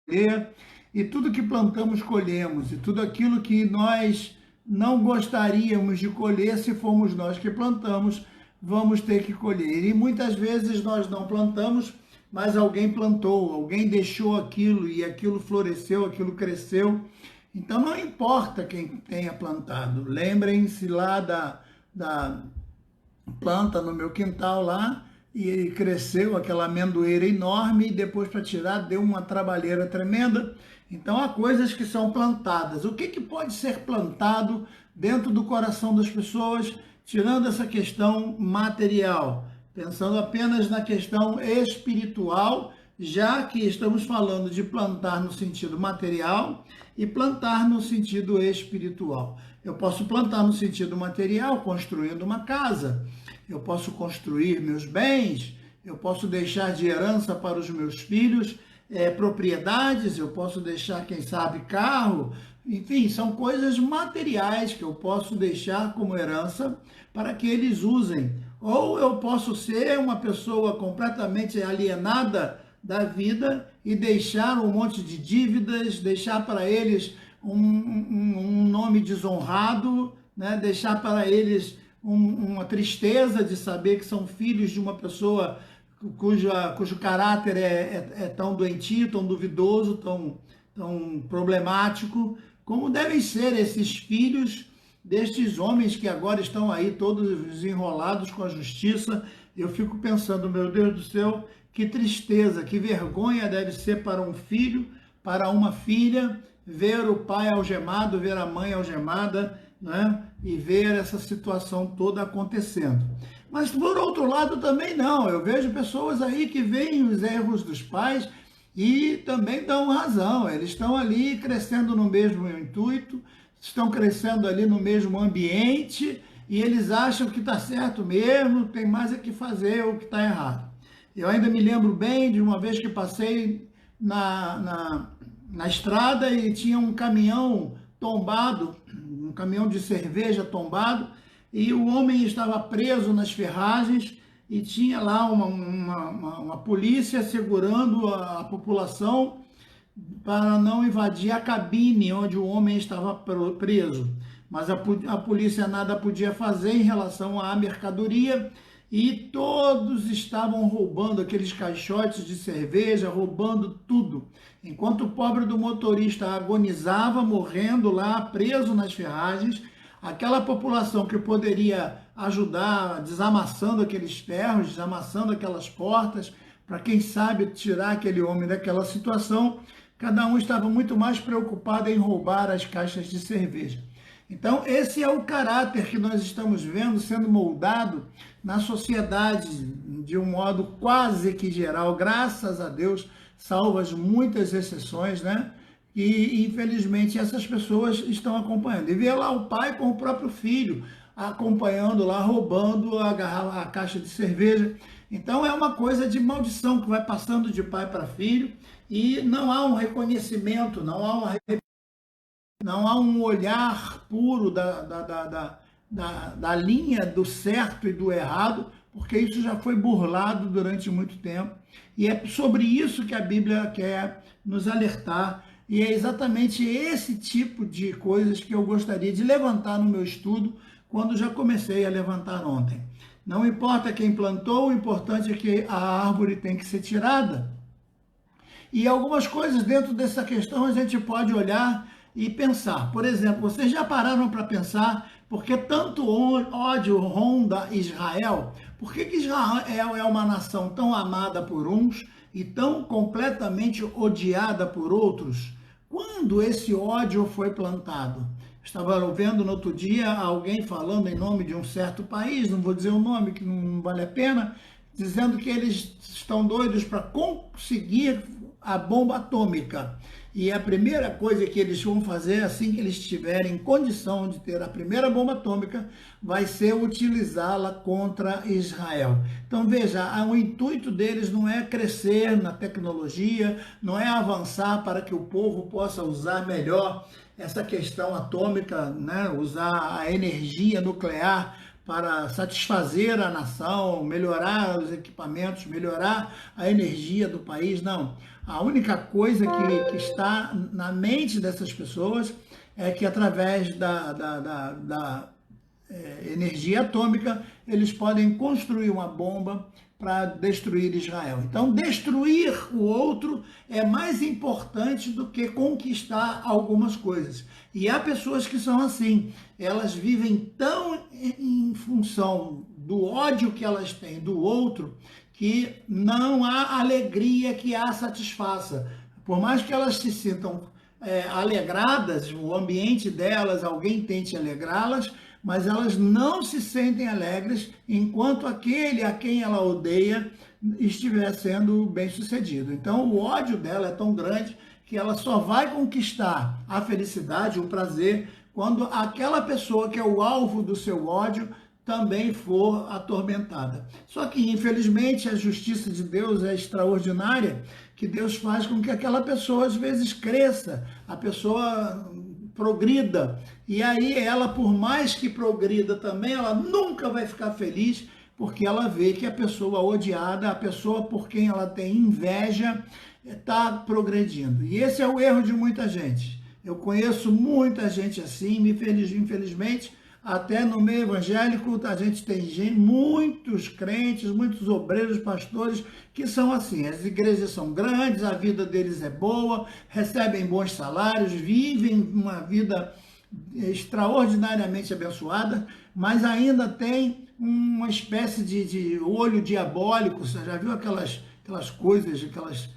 colher, e tudo que plantamos colhemos, e tudo aquilo que nós não gostaríamos de colher, se formos nós que plantamos, vamos ter que colher. E muitas vezes nós não plantamos, mas alguém plantou, alguém deixou aquilo e aquilo floresceu, aquilo cresceu. Então não importa quem tenha plantado. Lembrem-se lá da planta no meu quintal lá, e cresceu aquela amendoeira enorme, e depois para tirar deu uma trabalheira tremenda. Então há coisas que são plantadas. O que, que pode ser plantado dentro do coração das pessoas, tirando essa questão material, pensando apenas na questão espiritual, já que estamos falando de plantar no sentido material e plantar no sentido espiritual. Eu posso plantar no sentido material, construindo uma casa. Eu posso construir meus bens, eu posso deixar de herança para os meus filhos propriedades, eu posso deixar, quem sabe, carro. Enfim, são coisas materiais que eu posso deixar como herança para que eles usem. Ou eu posso ser uma pessoa completamente alienada da vida e deixar um monte de dívidas, deixar para eles um nome desonrado, né? Deixar para eles uma tristeza de saber que são filhos de uma pessoa cujo caráter é tão doentio, tão duvidoso, tão problemático, como devem ser esses filhos destes homens que agora estão aí todos enrolados com a justiça. Eu fico pensando, meu Deus do céu, que tristeza, que vergonha deve ser para um filho, para uma filha, ver o pai algemado, ver a mãe algemada, né? E ver essa situação toda acontecendo. Mas, por outro lado, também não. Eu vejo pessoas aí que veem os erros dos pais e também dão razão. Eles estão ali crescendo no mesmo intuito, estão crescendo ali no mesmo ambiente e eles acham que está certo mesmo, tem mais é que fazer o que está errado. Eu ainda me lembro bem de uma vez que passei na estrada e tinha um caminhão tombado, um caminhão de cerveja tombado, e o homem estava preso nas ferragens e tinha lá uma polícia segurando a população para não invadir a cabine onde o homem estava preso. Mas a polícia nada podia fazer em relação à mercadoria e todos estavam roubando aqueles caixotes de cerveja, roubando tudo. Enquanto o pobre do motorista agonizava, morrendo lá, preso nas ferragens, aquela população que poderia ajudar desamassando aqueles ferros, desamassando aquelas portas, para quem sabe tirar aquele homem daquela situação, cada um estava muito mais preocupado em roubar as caixas de cerveja. Então, esse é o caráter que nós estamos vendo sendo moldado na sociedade de um modo quase que geral, graças a Deus, salvas muitas exceções, né? E, infelizmente, essas pessoas estão acompanhando. E vê lá o pai com o próprio filho, acompanhando lá, roubando a caixa de cerveja. Então, é uma coisa de maldição que vai passando de pai para filho e não há um reconhecimento, não há um olhar puro da linha do certo e do errado, porque isso já foi burlado durante muito tempo. E é sobre isso que a Bíblia quer nos alertar. E é exatamente esse tipo de coisas que eu gostaria de levantar no meu estudo, quando já comecei a levantar ontem. Não importa quem plantou, o importante é que a árvore tem que ser tirada. E algumas coisas dentro dessa questão a gente pode olhar e pensar. Por exemplo, vocês já pararam para pensar por que tanto ódio ronda Israel? Por que Israel é uma nação tão amada por uns e tão completamente odiada por outros? Quando esse ódio foi plantado? Estava vendo no outro dia alguém falando em nome de um certo país, não vou dizer o nome, que não vale a pena, dizendo que eles estão doidos para conseguir a bomba atômica. E a primeira coisa que eles vão fazer, assim que eles tiverem condição de ter a primeira bomba atômica, vai ser utilizá-la contra Israel. Então veja, o intuito deles não é crescer na tecnologia, não é avançar para que o povo possa usar melhor essa questão atômica, né? Usar a energia nuclear para satisfazer a nação, melhorar os equipamentos, melhorar a energia do país, não. A única coisa que está na mente dessas pessoas é que através da energia atômica, eles podem construir uma bomba para destruir Israel. Então, destruir o outro é mais importante do que conquistar algumas coisas. E há pessoas que são assim, elas vivem tão em função do ódio que elas têm do outro, que não há alegria que a satisfaça. Por mais que elas se sintam alegradas, o ambiente delas, alguém tente alegrá-las, mas elas não se sentem alegres enquanto aquele a quem ela odeia estiver sendo bem sucedido. Então o ódio dela é tão grande que ela só vai conquistar a felicidade, o prazer, quando aquela pessoa que é o alvo do seu ódio também for atormentada. Só que, infelizmente, a justiça de Deus é extraordinária, que Deus faz com que aquela pessoa, às vezes, cresça, a pessoa progrida, e aí ela, por mais que progrida também, ela nunca vai ficar feliz, porque ela vê que a pessoa odiada, a pessoa por quem ela tem inveja, está progredindo. E esse é o erro de muita gente. Eu conheço muita gente assim, infelizmente, até no meio evangélico, a gente tem muitos crentes, muitos obreiros, pastores, que são assim. As igrejas são grandes, a vida deles é boa, recebem bons salários, vivem uma vida extraordinariamente abençoada, mas ainda tem uma espécie de olho diabólico. Você já viu aquelas coisas, aquelas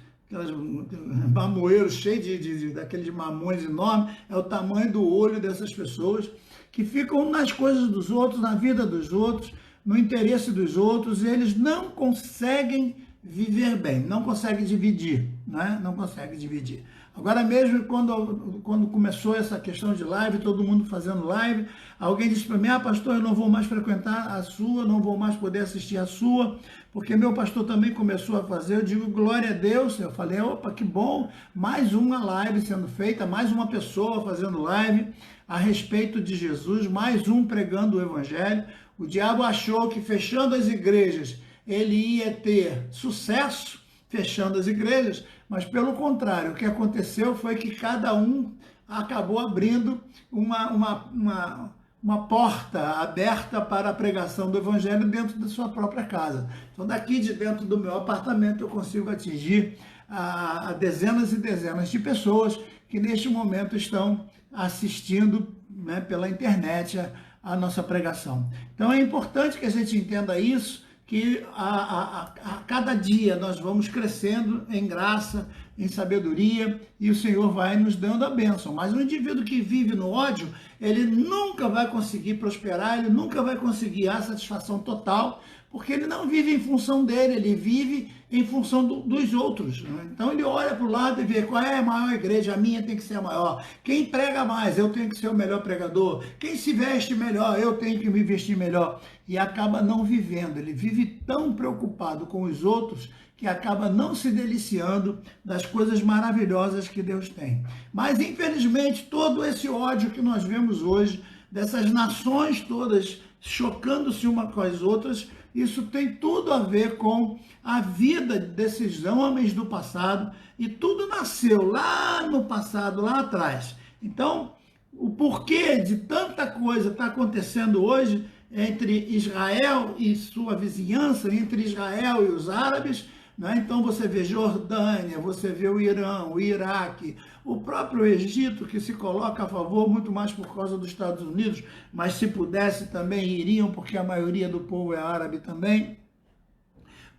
mamoeiros cheios daqueles mamões enormes? É o tamanho do olho dessas pessoas, que ficam nas coisas dos outros, na vida dos outros, no interesse dos outros, e eles não conseguem viver bem, não conseguem dividir, né? Não conseguem dividir. Agora mesmo, quando começou essa questão de live, todo mundo fazendo live, alguém disse para mim: pastor, eu não vou mais frequentar a sua, não vou mais poder assistir a sua, porque meu pastor também começou a fazer. Eu digo, glória a Deus. Eu falei, opa, que bom, mais uma live sendo feita, mais uma pessoa fazendo live a respeito de Jesus, mais um pregando o evangelho. O diabo achou que fechando as igrejas ele ia ter sucesso, fechando as igrejas, mas pelo contrário, o que aconteceu foi que cada um acabou abrindo uma porta aberta para a pregação do evangelho dentro da sua própria casa. Então, daqui de dentro do meu apartamento, eu consigo atingir a dezenas e dezenas de pessoas que neste momento estão assistindo, né, pela internet a nossa pregação. Então é importante que a gente entenda isso, que a cada dia nós vamos crescendo em graça, em sabedoria, e o Senhor vai nos dando a bênção. Mas o indivíduo que vive no ódio, ele nunca vai conseguir prosperar, ele nunca vai conseguir a satisfação total, porque ele não vive em função dele, ele vive em função dos outros. Então ele olha para o lado e vê qual é a maior igreja, a minha tem que ser a maior. Quem prega mais, eu tenho que ser o melhor pregador. Quem se veste melhor, eu tenho que me vestir melhor. E acaba não vivendo, ele vive tão preocupado com os outros que acaba não se deliciando das coisas maravilhosas que Deus tem. Mas infelizmente todo esse ódio que nós vemos hoje, dessas nações todas chocando-se uma com as outras, isso tem tudo a ver com a vida desses homens do passado, e tudo nasceu lá no passado, lá atrás. Então, o porquê de tanta coisa está acontecendo hoje entre Israel e sua vizinhança, entre Israel e os árabes, né? Então você vê Jordânia, você vê o Irã, o Iraque, o próprio Egito, que se coloca a favor muito mais por causa dos Estados Unidos, mas se pudesse também iriam, porque a maioria do povo é árabe também.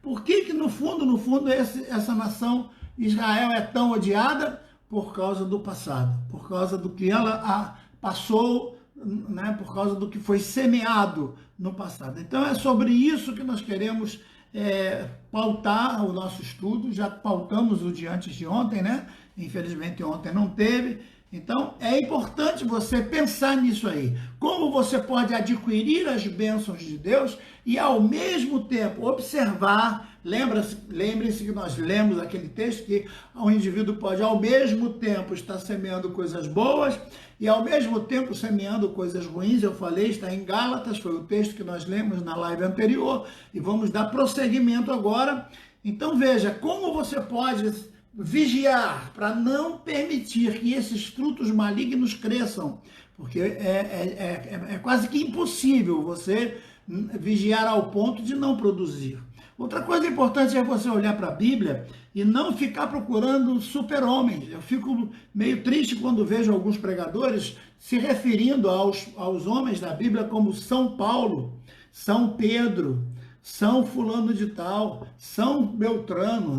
Por que no fundo, essa nação Israel é tão odiada? Por causa do passado, por causa do que ela passou, né? Por causa do que foi semeado no passado. Então é sobre isso que nós queremos pautar o nosso estudo. Já pautamos o de antes de ontem, né? Infelizmente ontem não teve. Então, é importante você pensar nisso aí. Como você pode adquirir as bênçãos de Deus e, ao mesmo tempo, observar. Lembre-se que nós lemos aquele texto que o indivíduo pode, ao mesmo tempo, estar semeando coisas boas e, ao mesmo tempo, semeando coisas ruins. Eu falei, está em Gálatas, foi o texto que nós lemos na live anterior e vamos dar prosseguimento agora. Então, veja, como você pode vigiar para não permitir que esses frutos malignos cresçam, porque é quase que impossível você vigiar ao ponto de não produzir. Outra coisa importante é você olhar para a Bíblia e não ficar procurando super-homens. Eu fico meio triste quando vejo alguns pregadores se referindo aos homens da Bíblia como São Paulo, São Pedro, São fulano de tal, São Beltrano.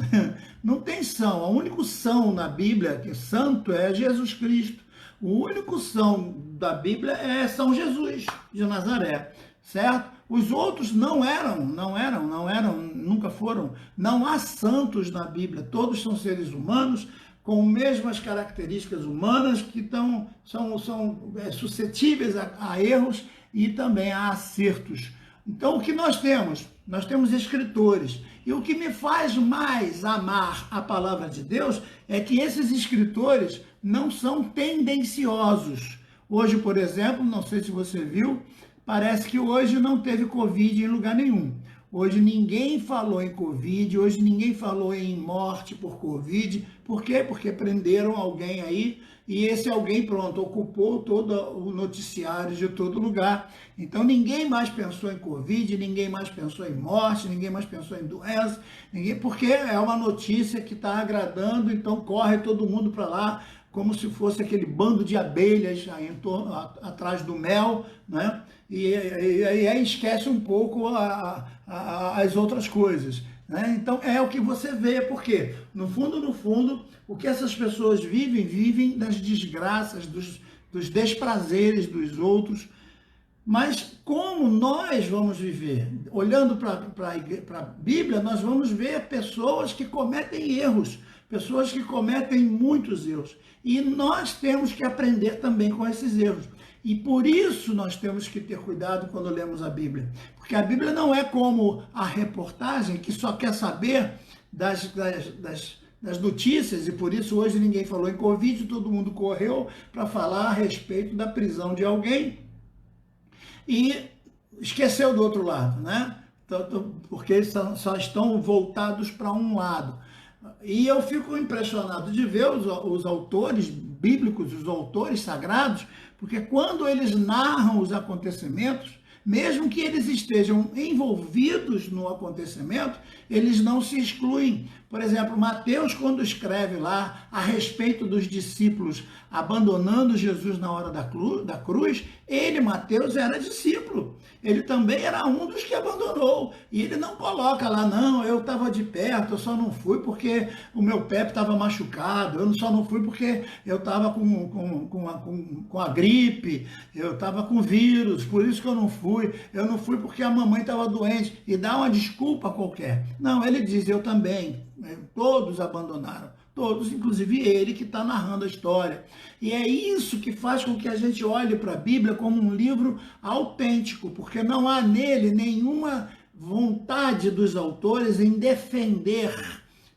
Não tem São. O único São na Bíblia, que é santo, é Jesus Cristo. O único São da Bíblia é São Jesus de Nazaré, certo? Os outros não eram, nunca foram. Não há santos na Bíblia. Todos são seres humanos com mesmas características humanas que são suscetíveis a erros e também a acertos. Então, o que nós temos? Nós temos escritores. E o que me faz mais amar a palavra de Deus é que esses escritores não são tendenciosos. Hoje, por exemplo, não sei se você viu, parece que hoje não teve Covid em lugar nenhum. Hoje ninguém falou em Covid, hoje ninguém falou em morte por Covid. Por quê? Porque prenderam alguém aí e esse alguém, pronto, ocupou todo o noticiário de todo lugar. Então ninguém mais pensou em Covid, ninguém mais pensou em morte, ninguém mais pensou em doença, porque é uma notícia que está agradando, então corre todo mundo para lá, como se fosse aquele bando de abelhas aí atrás do mel, né? E aí esquece um pouco as outras coisas, né? Então é o que você vê, porque no fundo, o que essas pessoas vivem das desgraças, dos desprazeres dos outros. Mas como nós vamos viver? Olhando para a Bíblia, nós vamos ver pessoas que cometem erros, pessoas que cometem muitos erros. E nós temos que aprender também com esses erros. E por isso nós temos que ter cuidado quando lemos a Bíblia. Porque a Bíblia não é como a reportagem que só quer saber das notícias, e por isso hoje ninguém falou em Covid, todo mundo correu para falar a respeito da prisão de alguém e esqueceu do outro lado, né? Porque eles só estão voltados para um lado. E eu fico impressionado de ver os autores bíblicos, os autores sagrados, porque quando eles narram os acontecimentos, mesmo que eles estejam envolvidos no acontecimento, eles não se excluem. Por exemplo, Mateus, quando escreve lá a respeito dos discípulos abandonando Jesus na hora da cruz, Mateus, era discípulo. Ele também era um dos que abandonou. E ele não coloca lá, não, eu estava de perto, eu só não fui porque o meu pé estava machucado, eu só não fui porque eu estava com a gripe, eu estava com vírus, por isso que eu não fui porque a mamãe estava doente, e dá uma desculpa qualquer. Não, ele diz, eu também, todos abandonaram. Todos, inclusive ele que está narrando a história. E é isso que faz com que a gente olhe para a Bíblia como um livro autêntico, porque não há nele nenhuma vontade dos autores em defender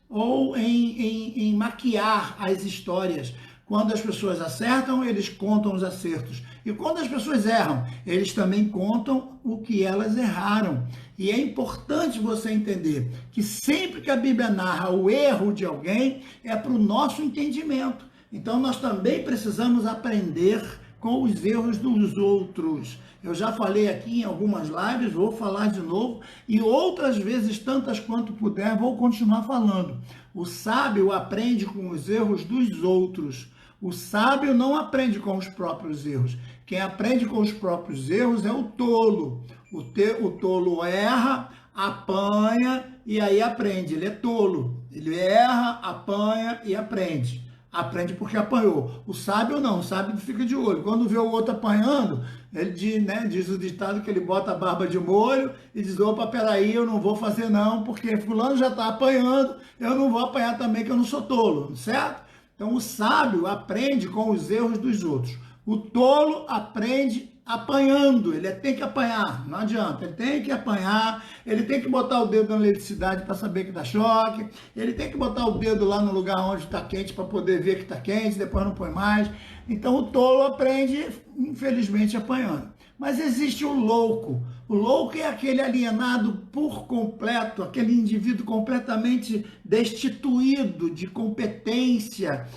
ou em maquiar as histórias. Quando as pessoas acertam, eles contam os acertos. E quando as pessoas erram, eles também contam o que elas erraram. E é importante você entender que sempre que a Bíblia narra o erro de alguém, é para o nosso entendimento. Então nós também precisamos aprender com os erros dos outros. Eu já falei aqui em algumas lives, vou falar de novo, e outras vezes, tantas quanto puder, vou continuar falando. O sábio aprende com os erros dos outros. O sábio não aprende com os próprios erros. Quem aprende com os próprios erros é o tolo. O tolo erra, apanha e aí aprende. Ele é tolo. Ele erra, apanha e aprende. Aprende porque apanhou. O sábio não, o sábio fica de olho. Quando vê o outro apanhando, ele diz o ditado que ele bota a barba de molho e diz, opa, peraí, eu não vou fazer não, porque fulano já está apanhando, eu não vou apanhar também, que eu não sou tolo, certo? Então, o sábio aprende com os erros dos outros. O tolo aprende apanhando, ele tem que apanhar, não adianta, ele tem que apanhar, ele tem que botar o dedo na eletricidade para saber que dá choque, ele tem que botar o dedo lá no lugar onde está quente para poder ver que está quente, depois não põe mais. Então o tolo aprende, infelizmente, apanhando. Mas existe o louco. O louco é aquele alienado por completo, aquele indivíduo completamente destituído de competência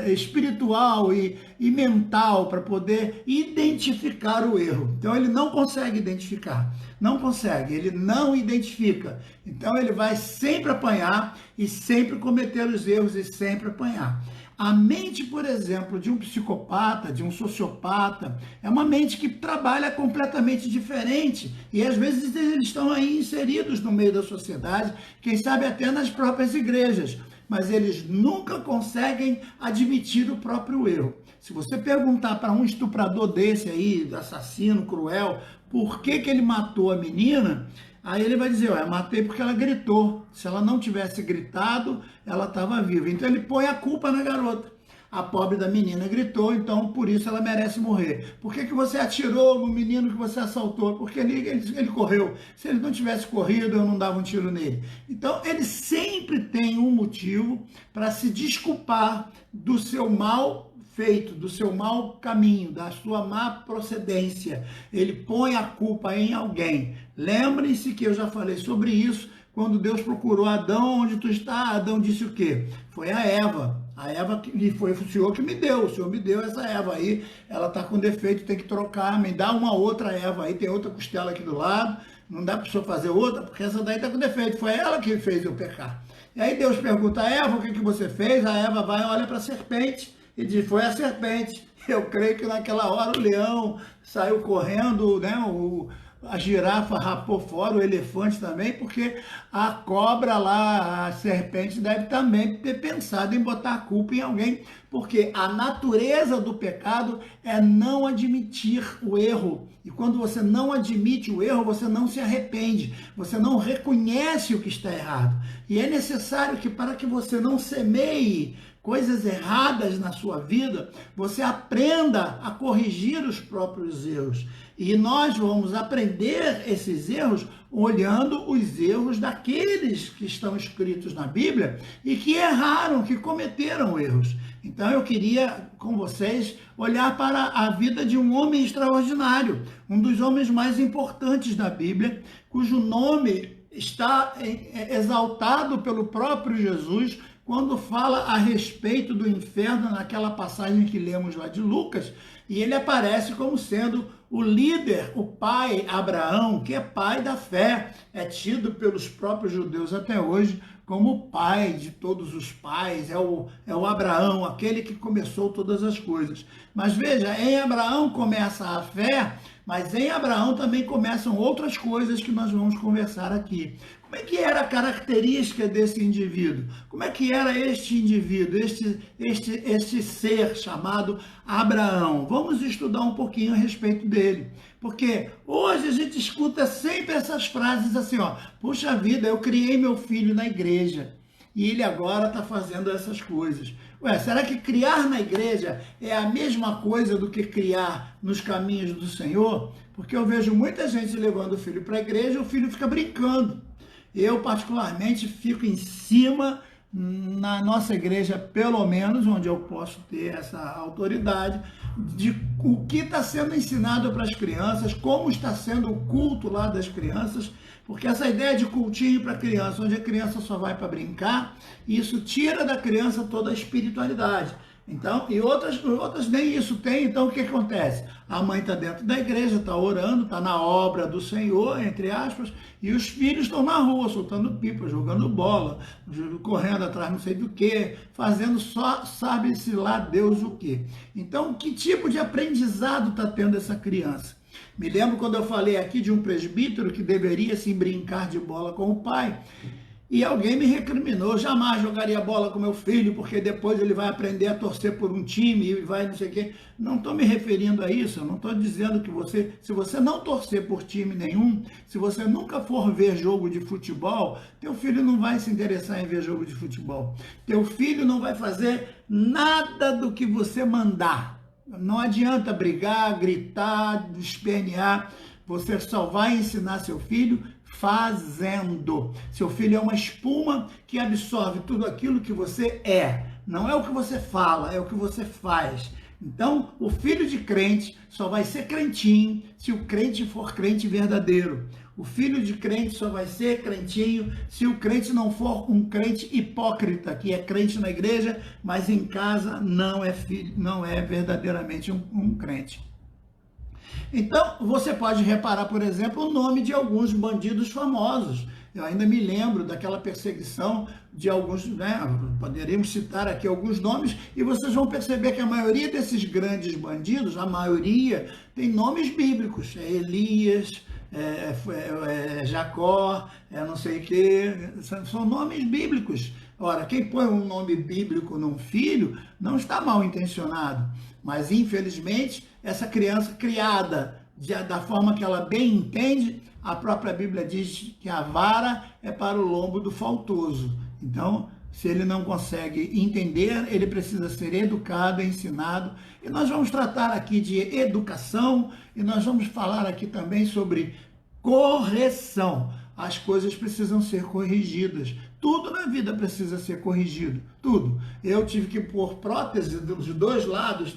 espiritual e mental para poder identificar o erro. Então ele não consegue identificar, não consegue, ele não identifica. Então ele vai sempre apanhar e sempre cometer os erros e sempre apanhar. A mente, por exemplo, de um psicopata, de um sociopata, é uma mente que trabalha completamente diferente e às vezes eles estão aí inseridos no meio da sociedade, quem sabe até nas próprias igrejas, mas eles nunca conseguem admitir o próprio erro. Se você perguntar para um estuprador desse aí, assassino, cruel, por que ele matou a menina, aí ele vai dizer, eu matei porque ela gritou. Se ela não tivesse gritado, ela estava viva. Então ele põe a culpa na garota. A pobre da menina gritou, então por isso ela merece morrer. Por que você atirou no menino que você assaltou? Porque ele correu. Se ele não tivesse corrido, eu não dava um tiro nele. Então ele sempre tem um motivo para se desculpar do seu mal feito, do seu mau caminho, da sua má procedência. Ele põe a culpa em alguém. Lembrem-se que eu já falei sobre isso, quando Deus procurou Adão, onde tu está? Adão disse o quê? Foi a Eva. A Eva, e foi o Senhor que me deu. O Senhor me deu essa Eva aí. Ela está com defeito, tem que trocar. Me dá uma outra Eva aí. Tem outra costela aqui do lado. Não dá para o Senhor fazer outra, porque essa daí está com defeito. Foi ela que fez eu pecar. E aí Deus pergunta a Eva, o que você fez? A Eva vai e olha para a serpente e diz, foi a serpente. Eu creio que naquela hora o leão saiu correndo, né? A girafa rapou fora, o elefante também, porque a cobra lá, a serpente, deve também ter pensado em botar a culpa em alguém, porque a natureza do pecado é não admitir o erro. E quando você não admite o erro, você não se arrepende, você não reconhece o que está errado. E é necessário que, para que você não semeie coisas erradas na sua vida, você aprenda a corrigir os próprios erros. E nós vamos aprender esses erros olhando os erros daqueles que estão escritos na Bíblia e que erraram, que cometeram erros. Então eu queria com vocês olhar para a vida de um homem extraordinário, um dos homens mais importantes da Bíblia, cujo nome está exaltado pelo próprio Jesus quando fala a respeito do inferno naquela passagem que lemos lá de Lucas, e ele aparece como sendo o líder, o pai Abraão, que é pai da fé, é tido pelos próprios judeus até hoje como o pai de todos os pais, é o Abraão, aquele que começou todas as coisas. Mas veja, em Abraão começa a fé, mas em Abraão também começam outras coisas que nós vamos conversar aqui. Como é que era a característica desse indivíduo? Como é que era este indivíduo, este ser chamado Abraão? Vamos estudar um pouquinho a respeito dele. Porque hoje a gente escuta sempre essas frases assim, ó, puxa vida, eu criei meu filho na igreja e ele agora está fazendo essas coisas. Ué, será que criar na igreja é a mesma coisa do que criar nos caminhos do Senhor? Porque eu vejo muita gente levando o filho para a igreja e o filho fica brincando. Eu, particularmente, fico em cima, na nossa igreja, pelo menos, onde eu posso ter essa autoridade, de o que está sendo ensinado para as crianças, como está sendo o culto lá das crianças, porque essa ideia de cultinho para criança, onde a criança só vai para brincar, isso tira da criança toda a espiritualidade. Então, e outras nem isso tem, então o que acontece? A mãe está dentro da igreja, está orando, está na obra do Senhor, entre aspas, e os filhos estão na rua, soltando pipa, jogando bola, correndo atrás não sei do que, fazendo só sabe-se lá Deus o que. Então, que tipo de aprendizado está tendo essa criança? Me lembro quando eu falei aqui de um presbítero que deveria sim brincar de bola com o pai. E alguém me recriminou, jamais jogaria bola com meu filho, porque depois ele vai aprender a torcer por um time e vai não sei o quê. Não estou me referindo a isso, eu não estou dizendo que você, se você não torcer por time nenhum, se você nunca for ver jogo de futebol, teu filho não vai se interessar em ver jogo de futebol. Teu filho não vai fazer nada do que você mandar. Não adianta brigar, gritar, espernear. Você só vai ensinar seu filho fazendo. Seu filho é uma espuma que absorve tudo aquilo que você é. Não é o que você fala, é o que você faz. Então, o filho de crente só vai ser crentinho se o crente for crente verdadeiro. O filho de crente só vai ser crentinho se o crente não for um crente hipócrita, que é crente na igreja, mas em casa não é filho, não é verdadeiramente um crente. Então, você pode reparar, por exemplo, o nome de alguns bandidos famosos. Eu ainda me lembro daquela perseguição de alguns, né? Poderíamos citar aqui alguns nomes, e vocês vão perceber que a maioria desses grandes bandidos, a maioria, tem nomes bíblicos. É Elias, Jacó, não sei o quê, são nomes bíblicos. Ora, quem põe um nome bíblico num filho não está mal intencionado, mas infelizmente essa criança criada da forma que ela bem entende, a própria Bíblia diz que a vara é para o lombo do faltoso. Então, se ele não consegue entender, ele precisa ser educado, ensinado. E nós vamos tratar aqui de educação e nós vamos falar aqui também sobre correção. As coisas precisam ser corrigidas. Tudo na vida precisa ser corrigido. Tudo. Eu tive que pôr prótese dos dois lados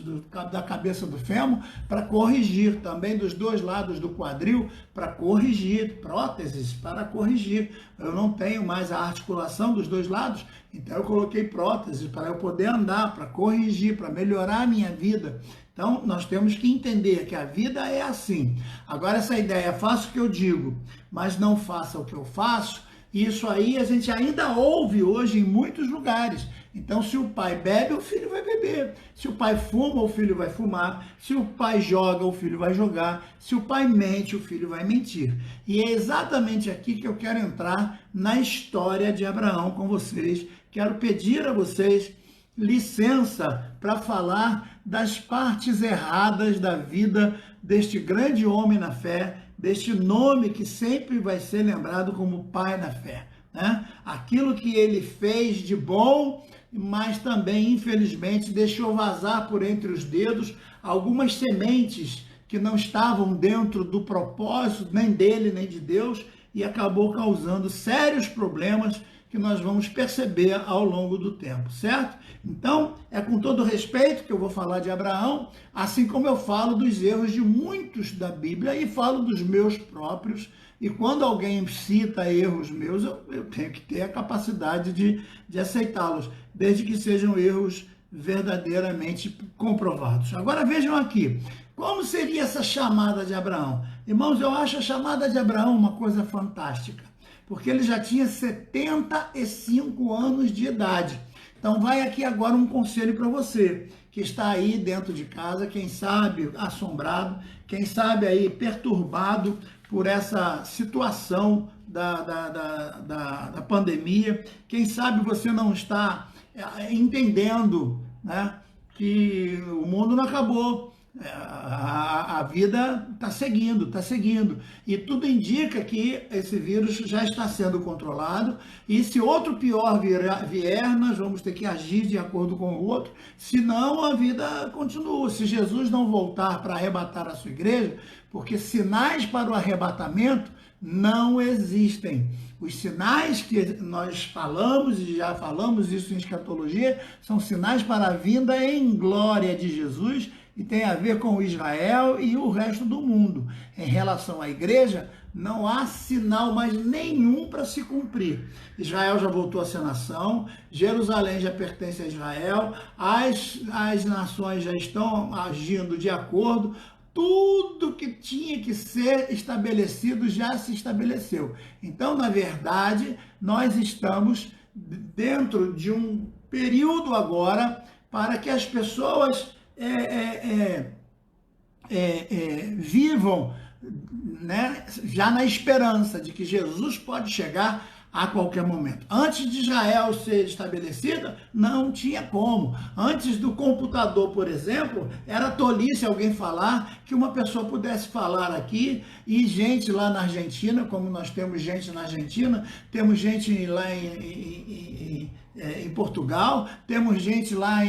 da cabeça do fêmur para corrigir. Também dos dois lados do quadril para corrigir. Próteses para corrigir. Eu não tenho mais a articulação dos dois lados, então eu coloquei prótese para eu poder andar, para corrigir, para melhorar a minha vida. Então, nós temos que entender que a vida é assim. Agora, essa ideia, faça o que eu digo, mas não faça o que eu faço, isso aí a gente ainda ouve hoje em muitos lugares. Então, se o pai bebe, o filho vai beber. Se o pai fuma, o filho vai fumar. Se o pai joga, o filho vai jogar. Se o pai mente, o filho vai mentir. E é exatamente aqui que eu quero entrar na história de Abraão com vocês. Quero pedir a vocês licença para falar das partes erradas da vida deste grande homem na fé, deste nome que sempre vai ser lembrado como pai na fé, né? Aquilo que ele fez de bom, mas também, infelizmente, deixou vazar por entre os dedos algumas sementes que não estavam dentro do propósito, nem dele, nem de Deus, e acabou causando sérios problemas que nós vamos perceber ao longo do tempo, certo? Então, é com todo respeito que eu vou falar de Abraão, assim como eu falo dos erros de muitos da Bíblia e falo dos meus próprios, e quando alguém cita erros meus, eu tenho que ter a capacidade de aceitá-los, desde que sejam erros verdadeiramente comprovados. Agora vejam aqui, como seria essa chamada de Abraão? Irmãos, eu acho a chamada de Abraão uma coisa fantástica, porque ele já tinha 75 anos de idade. Então vai aqui agora um conselho para você, que está aí dentro de casa, quem sabe assombrado, quem sabe aí perturbado por essa situação da pandemia, quem sabe você não está entendendo, né, que o mundo não acabou, a vida está seguindo, e tudo indica que esse vírus já está sendo controlado, e se outro pior vier, nós vamos ter que agir de acordo com o outro, senão a vida continua. Se Jesus não voltar para arrebatar a sua igreja, porque sinais para o arrebatamento não existem. Os sinais que nós falamos, e já falamos isso em escatologia, são sinais para a vinda em glória de Jesus, e tem a ver com Israel e o resto do mundo. Em relação à igreja, não há sinal mais nenhum para se cumprir. Israel já voltou a ser nação, Jerusalém já pertence a Israel, as nações já estão agindo de acordo, tudo que tinha que ser estabelecido já se estabeleceu. Então, na verdade, nós estamos dentro de um período agora para que as pessoas vivam, né, já na esperança de que Jesus pode chegar a qualquer momento. Antes de Israel ser estabelecida, não tinha como. Antes do computador, por exemplo, era tolice alguém falar que uma pessoa pudesse falar aqui e gente lá na Argentina, como nós temos gente na Argentina, temos gente lá em Portugal, temos gente lá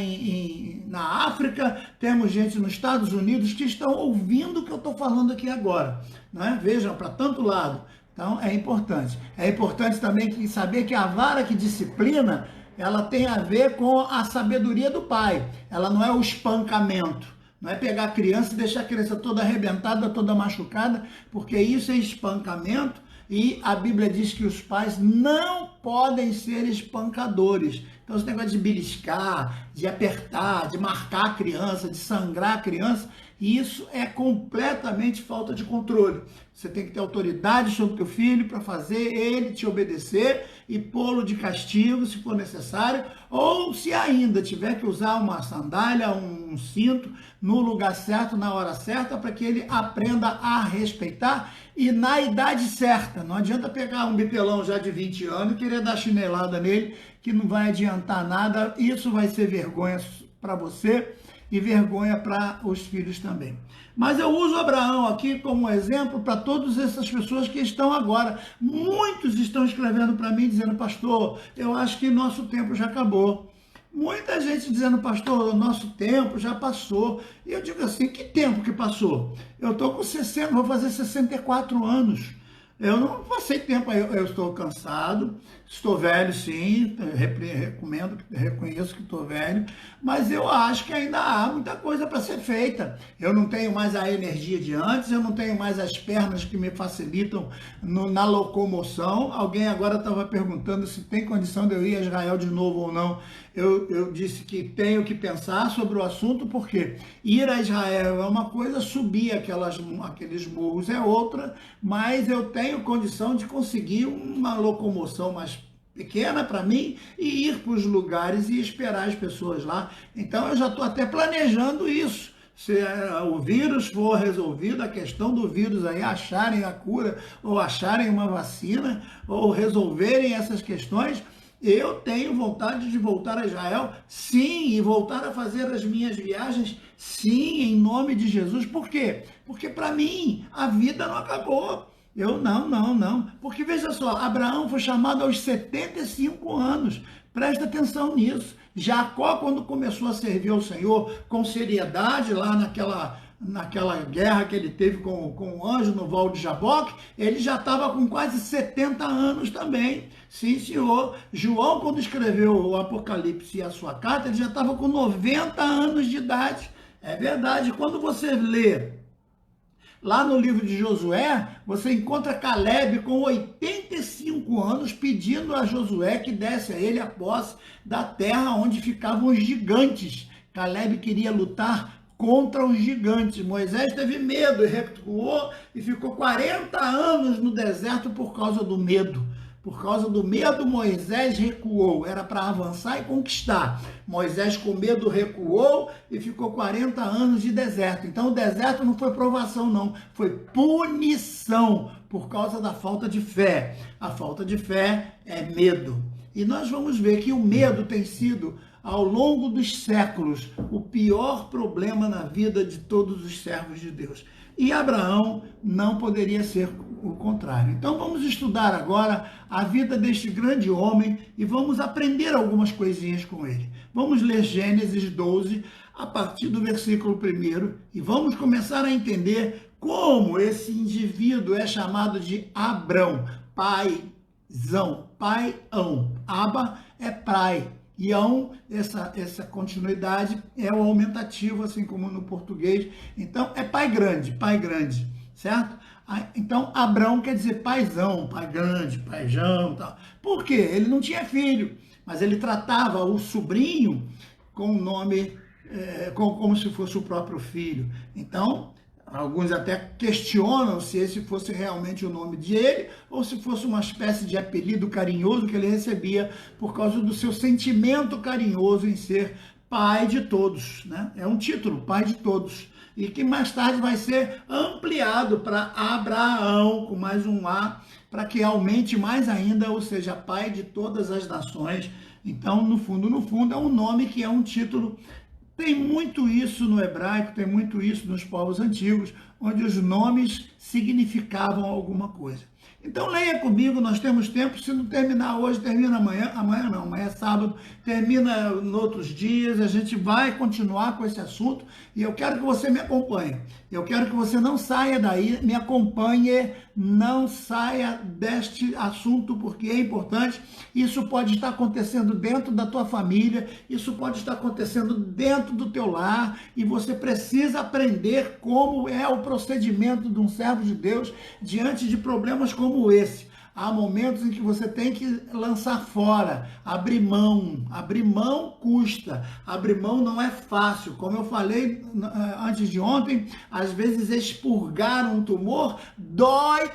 na África, temos gente nos Estados Unidos que estão ouvindo o que eu estou falando aqui agora. Não é? Vejam, para tanto lado. Então, é importante. É importante também saber que a vara que disciplina, ela tem a ver com a sabedoria do pai. Ela não é o espancamento. Não é pegar a criança e deixar a criança toda arrebentada, toda machucada, porque isso é espancamento. E a Bíblia diz que os pais não podem ser espancadores. Então, esse negócio de beliscar, de apertar, de marcar a criança, de sangrar a criança, isso é completamente falta de controle. Você tem que ter autoridade sobre o teu filho para fazer ele te obedecer e pô-lo de castigo, se for necessário, ou se ainda tiver que usar uma sandália, um cinto, no lugar certo, na hora certa, para que ele aprenda a respeitar e na idade certa. Não adianta pegar um bitelão já de 20 anos e querer dar chinelada nele, que não vai adiantar nada. Isso vai ser vergonha para você e vergonha para os filhos também. Mas eu uso Abraão aqui como exemplo para todas essas pessoas que estão agora. Muitos estão escrevendo para mim dizendo: pastor, eu acho que nosso tempo já acabou. Muita gente dizendo: pastor, o nosso tempo já passou. E eu digo assim: que tempo que passou? Eu estou com 60, vou fazer 64 anos. Eu não passei tempo, eu estou cansado, estou velho sim, reconheço que estou velho, mas eu acho que ainda há muita coisa para ser feita. Eu não tenho mais a energia de antes, eu não tenho mais as pernas que me facilitam na locomoção. Alguém agora estava perguntando se tem condição de eu ir a Israel de novo ou não. Eu disse que tenho que pensar sobre o assunto, porque ir a Israel é uma coisa, subir aqueles morros é outra, mas eu tenho condição de conseguir uma locomoção mais pequena para mim e ir para os lugares e esperar as pessoas lá. Então eu já estou até planejando isso. Se o vírus for resolvido, a questão do vírus aí, acharem a cura ou acharem uma vacina ou resolverem essas questões, eu tenho vontade de voltar a Israel, sim, e voltar a fazer as minhas viagens, sim, em nome de Jesus. Por quê? Porque para mim a vida não acabou. Não. Porque veja só, Abraão foi chamado aos 75 anos. Presta atenção nisso. Jacó, quando começou a servir ao Senhor com seriedade lá naquela guerra que ele teve com o anjo no Val de Jaboque, ele já estava com quase 70 anos também. Sim, senhor. João, quando escreveu o Apocalipse e a sua carta, ele já estava com 90 anos de idade. É verdade. Quando você lê lá no livro de Josué, você encontra Caleb com 85 anos pedindo a Josué que desse a ele a posse da terra onde ficavam os gigantes. Caleb queria lutar contra os gigantes. Moisés teve medo e recuou e ficou 40 anos no deserto por causa do medo. Por causa do medo, Moisés recuou. Era para avançar e conquistar. Moisés, com medo, recuou e ficou 40 anos de deserto. Então, o deserto não foi provação, não. Foi punição por causa da falta de fé. A falta de fé é medo. E nós vamos ver que o medo tem sido, ao longo dos séculos, o pior problema na vida de todos os servos de Deus. E Abraão não poderia ser o contrário. Então vamos estudar agora a vida deste grande homem e vamos aprender algumas coisinhas com ele. Vamos ler Gênesis 12, a partir do versículo 1, e vamos começar a entender como esse indivíduo é chamado de Abrão, paizão, paião. Aba é pai. E essa continuidade é o aumentativo, assim como no português. Então, é pai grande, certo? Então, Abrão quer dizer paizão, pai grande, paijão, tal. Por quê? Ele não tinha filho, mas ele tratava o sobrinho com o nome, como se fosse o próprio filho. Então, alguns até questionam se esse fosse realmente o nome dele ou se fosse uma espécie de apelido carinhoso que ele recebia por causa do seu sentimento carinhoso em ser pai de todos, né? É um título, pai de todos, e que mais tarde vai ser ampliado para Abraão, com mais um A, para que aumente mais ainda, ou seja, Pai de todas as nações. Então, no fundo, é um nome que é um título. Tem muito isso no hebraico, tem muito isso nos povos antigos, onde os nomes significavam alguma coisa. Então leia comigo, nós temos tempo, se não terminar hoje, termina amanhã, amanhã não, amanhã é sábado, termina em outros dias, a gente vai continuar com esse assunto e eu quero que você me acompanhe. Eu quero que você não saia daí, me acompanhe, não saia deste assunto, porque é importante. Isso pode estar acontecendo dentro da tua família, isso pode estar acontecendo dentro do teu lar, e você precisa aprender como é o procedimento de um servo de Deus diante de problemas como esse. Há momentos em que você tem que lançar fora, abrir mão. Abrir mão custa, abrir mão não é fácil. Como eu falei antes de ontem, às vezes expurgar um tumor dói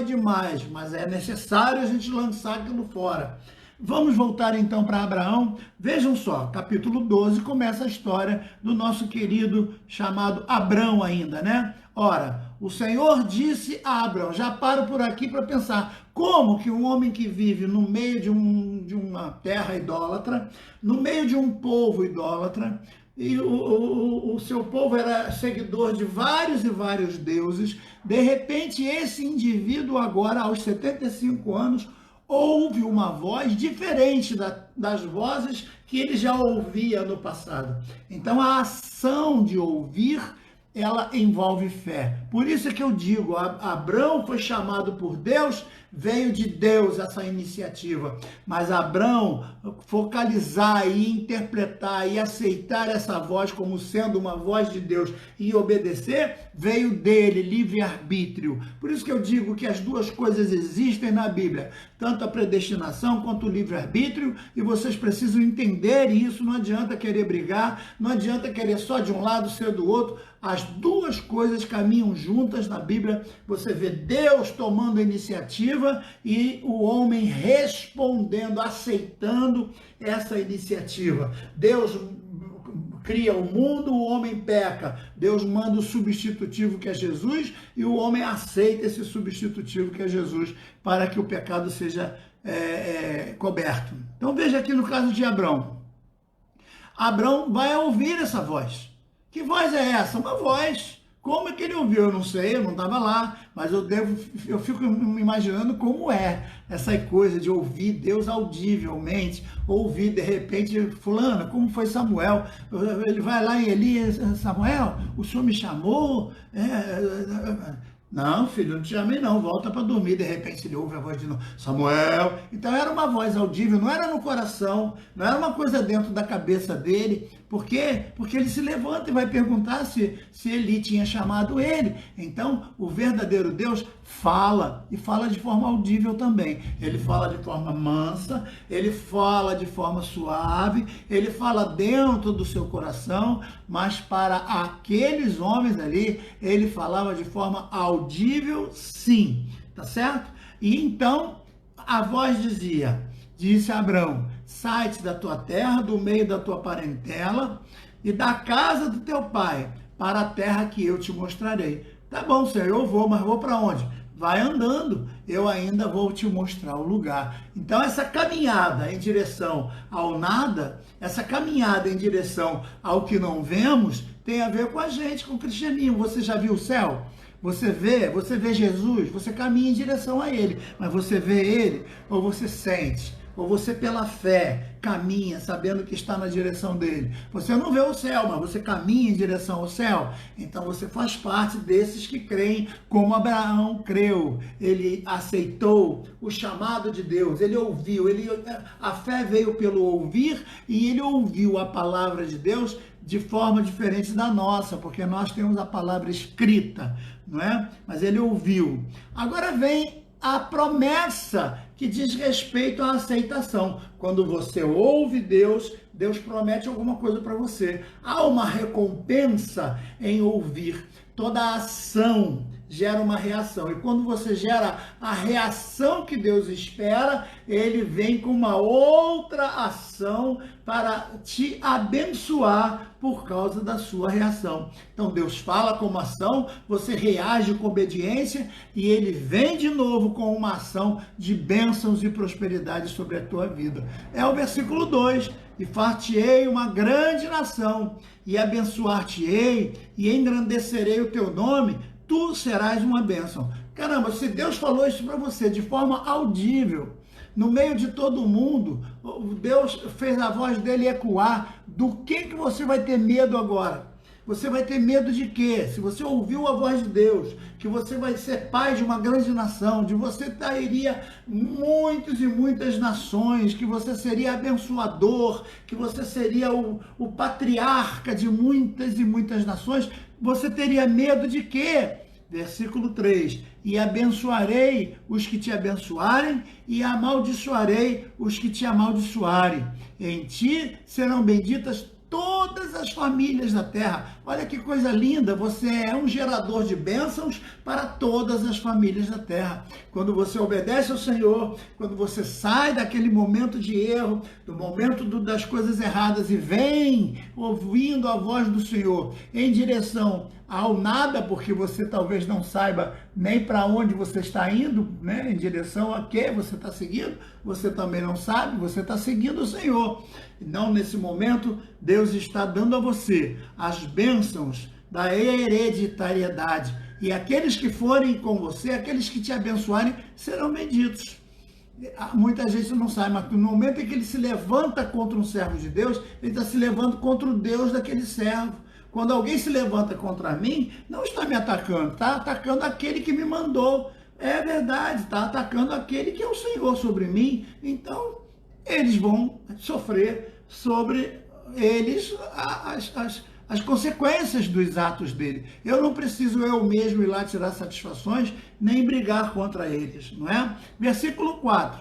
demais, mas é necessário a gente lançar aquilo fora. Vamos voltar então para Abraão. Vejam só, capítulo 12 começa a história do nosso querido chamado Abrão ainda, né? Ora, o Senhor disse a Abrão, já paro por aqui para pensar, como que um homem que vive no meio de uma terra idólatra, no meio de um povo idólatra, e o seu povo era seguidor de vários e vários deuses, de repente esse indivíduo agora, aos 75 anos, ouve uma voz diferente das vozes que ele já ouvia no passado. Então a ação de ouvir, ela envolve fé. Por isso é que eu digo, Abrão foi chamado por Deus, veio de Deus essa iniciativa. Mas Abrão focalizar e interpretar e aceitar essa voz como sendo uma voz de Deus e obedecer, veio dele, livre-arbítrio. Por isso que eu digo que as duas coisas existem na Bíblia, tanto a predestinação quanto o livre-arbítrio, e vocês precisam entender isso. Não adianta querer brigar, não adianta querer só de um lado ser do outro. As duas coisas caminham juntas na Bíblia. Você vê Deus tomando a iniciativa e o homem respondendo, aceitando essa iniciativa. Deus cria o mundo, o homem peca. Deus manda o substitutivo que é Jesus e o homem aceita esse substitutivo que é Jesus para que o pecado seja coberto. Então veja aqui no caso de Abrão. Abrão vai ouvir essa voz. Que voz é essa? Uma voz. Como é que ele ouviu? Eu não sei, eu não estava lá, mas eu fico me imaginando como é essa coisa de ouvir Deus audivelmente, ouvir de repente, fulano, como foi Samuel? Ele vai lá em Elias, Samuel, o senhor me chamou? Não, filho, não te chamei não, volta para dormir. De repente ele ouve a voz de novo, Samuel. Então era uma voz audível, não era no coração, não era uma coisa dentro da cabeça dele. Por quê? Porque ele se levanta e vai perguntar se Eli tinha chamado ele. Então o verdadeiro Deus fala, e fala de forma audível também. Ele fala de forma mansa, ele fala de forma suave, ele fala dentro do seu coração, mas para aqueles homens ali, ele falava de forma audível, sim, tá certo? E então a voz disse a Abrão, sai-te da tua terra, do meio da tua parentela e da casa do teu pai, para a terra que eu te mostrarei. Tá bom, Senhor, eu vou, mas vou para onde? Vai andando, eu ainda vou te mostrar o lugar. Então essa caminhada em direção ao nada, essa caminhada em direção ao que não vemos, tem a ver com a gente, com o cristianismo. Você já viu o céu? Você vê Jesus, você caminha em direção a ele, mas você vê ele ou você sente? Ou você pela fé caminha sabendo que está na direção dele. Você não vê o céu, mas você caminha em direção ao céu. Então você faz parte desses que creem como Abraão creu. Ele aceitou o chamado de Deus, ele ouviu, a fé veio pelo ouvir e ele ouviu a palavra de Deus de forma diferente da nossa, porque nós temos a palavra escrita, não é? Mas ele ouviu. Agora vem a promessa que diz respeito à aceitação. Quando você ouve Deus, Deus promete alguma coisa para você. Há uma recompensa em ouvir. Toda ação gera uma reação. E quando você gera a reação que Deus espera, ele vem com uma outra ação para te abençoar por causa da sua reação. Então Deus fala com uma ação, você reage com obediência e ele vem de novo com uma ação de bênçãos e prosperidade sobre a tua vida. É o versículo 2. E far-te-ei uma grande nação, e abençoar-te-ei, e engrandecerei o teu nome, tu serás uma bênção. Caramba, se Deus falou isso para você de forma audível, no meio de todo mundo, Deus fez a voz dele ecoar, do que você vai ter medo agora? Você vai ter medo de quê? Se você ouviu a voz de Deus, que você vai ser pai de uma grande nação, de você trairia muitos e muitas nações, que você seria abençoador, que você seria o patriarca de muitas e muitas nações, você teria medo de quê? Versículo 3, e abençoarei os que te abençoarem, e amaldiçoarei os que te amaldiçoarem. Em ti serão benditas todas as famílias da terra. Olha que coisa linda, você é um gerador de bênçãos para todas as famílias da terra. Quando você obedece ao Senhor, quando você sai daquele momento de erro, do momento das coisas erradas e vem ouvindo a voz do Senhor em direção ao nada, porque você talvez não saiba nem para onde você está indo, né? Em direção a que você está seguindo, você também não sabe, você está seguindo o Senhor. Não, nesse momento, Deus está dando a você as bênçãos da hereditariedade. E aqueles que forem com você, aqueles que te abençoarem, serão benditos. Muita gente não sabe, mas no momento em que ele se levanta contra um servo de Deus, ele está se levantando contra o Deus daquele servo. Quando alguém se levanta contra mim, não está me atacando, está atacando aquele que me mandou. É verdade, está atacando aquele que é o Senhor sobre mim. Então, eles vão sofrer sobre eles as consequências dos atos dele. Eu não preciso eu mesmo ir lá tirar satisfações, nem brigar contra eles, não é? Versículo 4.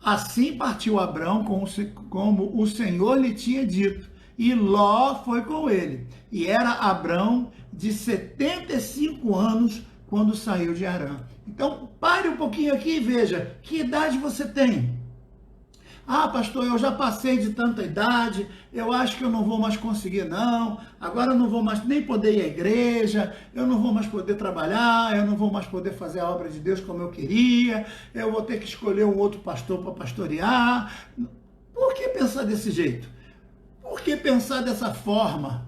Assim partiu Abrão como o Senhor lhe tinha dito, e Ló foi com ele. E era Abrão de 75 anos quando saiu de Harã. Então, pare um pouquinho aqui e veja, que idade você tem? Ah, pastor, eu já passei de tanta idade, eu acho que eu não vou mais conseguir não, agora eu não vou mais nem poder ir à igreja, eu não vou mais poder trabalhar, eu não vou mais poder fazer a obra de Deus como eu queria, eu vou ter que escolher um outro pastor para pastorear. Por que pensar desse jeito? Por que pensar dessa forma?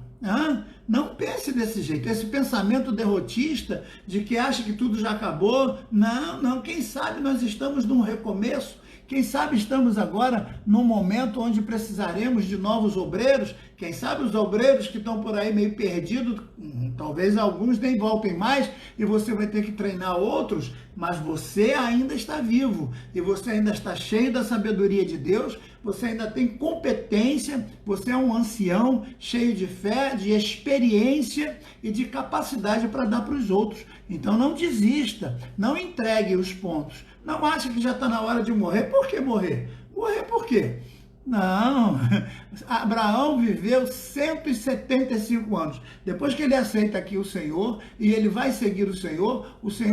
Não pense desse jeito, esse pensamento derrotista de que acha que tudo já acabou. Não, quem sabe nós estamos num recomeço, quem sabe estamos agora num momento onde precisaremos de novos obreiros, quem sabe os obreiros que estão por aí meio perdidos, talvez alguns nem voltem mais e você vai ter que treinar outros, mas você ainda está vivo e você ainda está cheio da sabedoria de Deus, você ainda tem competência, você é um ancião cheio de fé, de experiência e de capacidade para dar para os outros. Então não desista, não entregue os pontos. Não acha que já está na hora de morrer. Por que morrer? Morrer por quê? Não, Abraão viveu 175 anos. Depois que ele aceita aqui o Senhor e ele vai seguir o Senhor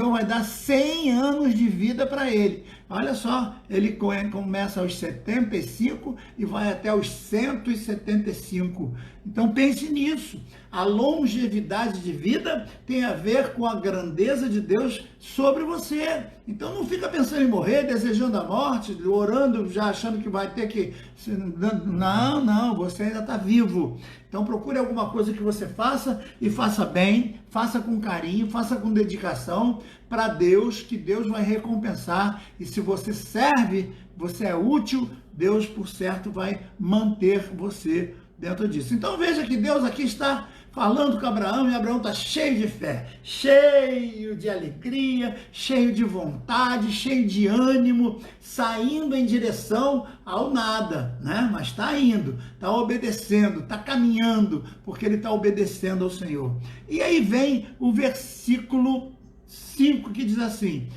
vai dar 100 anos de vida para ele. Olha só, ele começa aos 75 e vai até os 175. Então pense nisso. A longevidade de vida tem a ver com a grandeza de Deus sobre você. Então não fica pensando em morrer, desejando a morte, orando, já achando que vai ter que... Não, você ainda está vivo. Então procure alguma coisa que você faça e faça bem, faça com carinho, faça com dedicação para Deus, que Deus vai recompensar. E se você serve, você é útil, Deus, por certo, vai manter você dentro disso. Então veja que Deus aqui está falando com Abraão, e Abraão está cheio de fé, cheio de alegria, cheio de vontade, cheio de ânimo, saindo em direção ao nada, né? Mas está indo, está obedecendo, está caminhando, porque ele está obedecendo ao Senhor. E aí vem o versículo 5 que diz assim: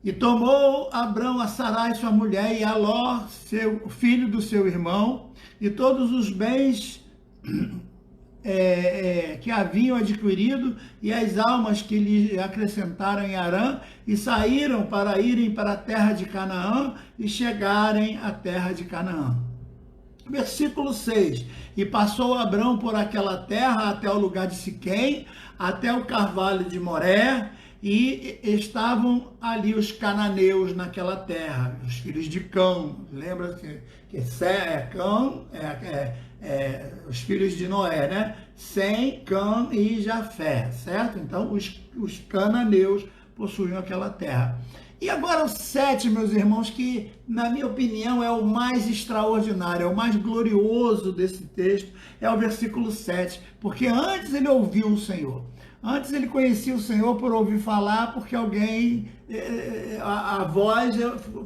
e tomou Abrão a Sarai, sua mulher, e a Ló, filho do seu irmão, e todos os bens que haviam adquirido e as almas que lhe acrescentaram em Harã, e saíram para irem para a terra de Canaã e chegarem à terra de Canaã. Versículo 6, e passou Abrão por aquela terra até o lugar de Siquém, até o carvalho de Moré, e estavam ali os cananeus naquela terra, os filhos de Cã. Lembra que Cã os filhos de Noé, né? Sem, Cã e Jafé, certo? Então, os cananeus possuíam aquela terra. E agora o 7, meus irmãos, que na minha opinião é o mais extraordinário, é o mais glorioso desse texto, é o versículo 7, porque antes ele ouviu o Senhor. Antes ele conhecia o Senhor por ouvir falar, porque alguém, a voz